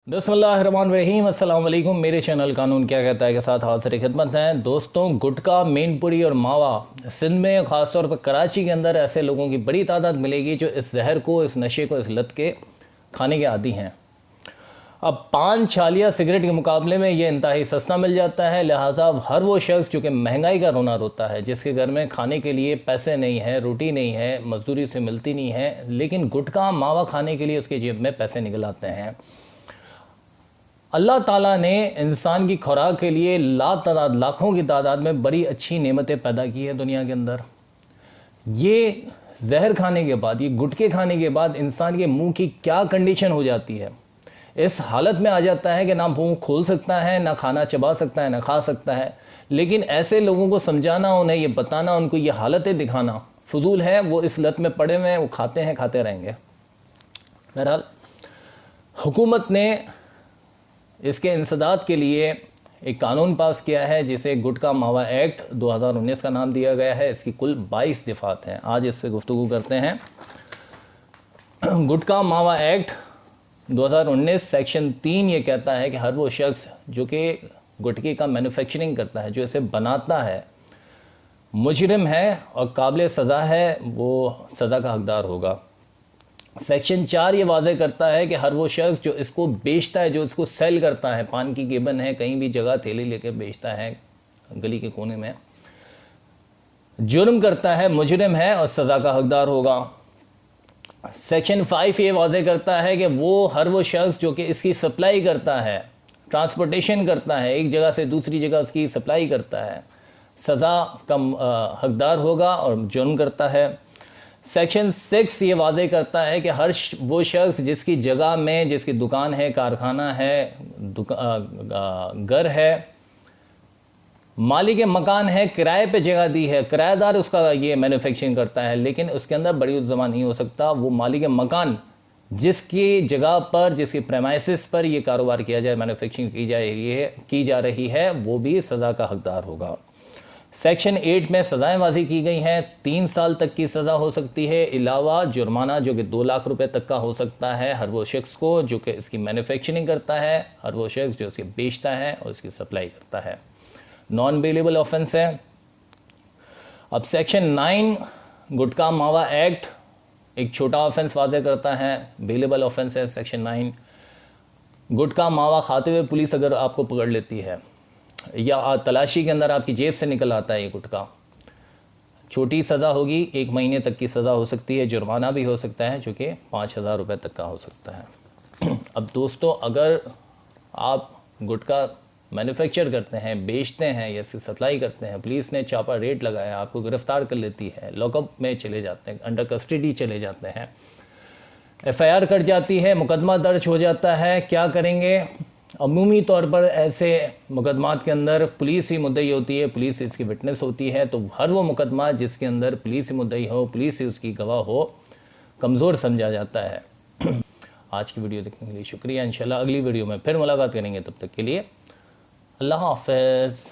बिस्मिल्लाहिर्रहमानिर्रहीम। अस्सलाम वालेकुम। मेरे चैनल कानून क्या कहता है के साथ हाजिर खिदमत हैं। दोस्तों, गुटखा, मेनपुरी और मावा सिंध में ख़ासतौर पर कराची के अंदर ऐसे लोगों की बड़ी तादाद मिलेगी जो इस जहर को, इस नशे को, इस लत के खाने के आदी हैं। अब पान, छालिया, सिगरेट के मुकाबले में ये इंतहाई सस्ता मिल जाता है। लिहाजा हर वो शख्स जो कि महंगाई का रोना रोता है, जिसके घर में खाने के लिए पैसे नहीं है, रोटी नहीं है, मजदूरी से मिलती नहीं है, लेकिन गुटखा, मावा खाने के लिए उसके जेब में पैसे निकल आते हैं। अल्लाह ताला ने इंसान की खुराक के लिए लाखों की तादाद में बड़ी अच्छी नेमतें पैदा की है दुनिया के अंदर। ये जहर खाने के बाद, ये गुटखे खाने के बाद इंसान के मुंह की क्या कंडीशन हो जाती है। इस हालत में आ जाता है कि ना मुंह खोल सकता है, ना खाना चबा सकता है, ना खा सकता है। लेकिन ऐसे लोगों को समझाना, उन्हें ये बताना, उनको ये हालतें दिखाना फजूल है। वो इस लत में पड़े हुए हैं, वो खाते हैं, खाते रहेंगे। बहरहाल हुकूमत ने इसके इंसदाद के लिए एक कानून पास किया है जिसे गुटखा मावा एक्ट 2019 का नाम दिया गया है। इसकी कुल 22 दफ़ात हैं। आज इस पर गुफ्तगू करते हैं। गुटखा मावा एक्ट 2019 सेक्शन 3 ये कहता है कि हर वो शख्स जो कि गुटखे का मैन्युफैक्चरिंग करता है, जो इसे बनाता है, मुजरिम है और काबिल सज़ा है, वो सज़ा का हकदार होगा। सेक्शन 4 ये वाज़े करता है कि हर वो शख्स जो इसको बेचता है, जो इसको सेल करता है, पान की गेबन है, कहीं भी जगह थैली लेकर बेचता है गली के कोने में, जुर्म करता है, मुजरिम है और सज़ा का हकदार होगा। सेक्शन 5 ये वाज़े करता है कि हर वो शख्स जो कि इसकी सप्लाई करता है, ट्रांसपोर्टेशन करता है, एक जगह से दूसरी जगह उसकी सप्लाई करता है, सज़ा का हकदार होगा और जुर्म करता है। सेक्शन 6 ये वाज़े करता है कि हर वो शख्स जिसकी जगह में, जिसकी दुकान है, कारखाना है, घर है, मालिक मकान है, किराए पे जगह दी है, किराएदार उसका ये मैन्युफैक्चरिंग करता है, लेकिन उसके अंदर बड़ी ज़बान नहीं हो सकता। वो मालिक मकान जिसकी जगह पर, जिसकी प्रेमाइसिस पर ये कारोबार किया जाए, मैन्युफैक्चरिंग की जा रही है, वो भी सज़ा का हकदार होगा। सेक्शन 8 में सज़ाएँ वाज़ी की गई हैं। 3 साल तक की सज़ा हो सकती है, अलावा जुर्माना जो कि 2 लाख रुपए तक का हो सकता है हर वो शख्स को जो कि इसकी मैन्युफैक्चरिंग करता है, हर वो शख्स जो इसकी बेचता है और इसकी सप्लाई करता है। नॉन बेलेबल ऑफेंस है। अब सेक्शन 9 गुटखा मावा एक्ट एक छोटा ऑफेंस वाज़े करता है, बेलेबल ऑफेंस है सेक्शन 9। गुटखा मावा खाते हुए पुलिस अगर आपको पकड़ लेती है या तलाशी के अंदर आपकी जेब से निकल आता है ये गुटखा, छोटी सज़ा होगी, 1 महीने तक की सज़ा हो सकती है, जुर्माना भी हो सकता है जो कि 5,000 रुपये तक का हो सकता है। अब दोस्तों, अगर आप गुटखा मैन्युफैक्चर करते हैं, बेचते हैं या इसकी सप्लाई करते हैं, पुलिस ने चापा रेड लगाया, आपको गिरफ़्तार कर लेती है, लॉकअप में चले जाते हैं, अंडर कस्टडी चले जाते हैं, FIR कट जाती है, मुकदमा दर्ज हो जाता है, क्या करेंगे? अमूमी तौर पर ऐसे मुकदमात के अंदर पुलिस ही मुद्दई होती है, पुलिस इसकी विटनेस होती है। तो हर वो मुकदमा जिसके अंदर पुलिस ही मुद्दई हो, पुलिस ही उसकी गवाह हो, कमज़ोर समझा जाता है। आज की वीडियो देखने के लिए शुक्रिया। इंशाल्लाह अगली वीडियो में फिर मुलाकात करेंगे। तब तक के लिए अल्लाह हाफ़िज़।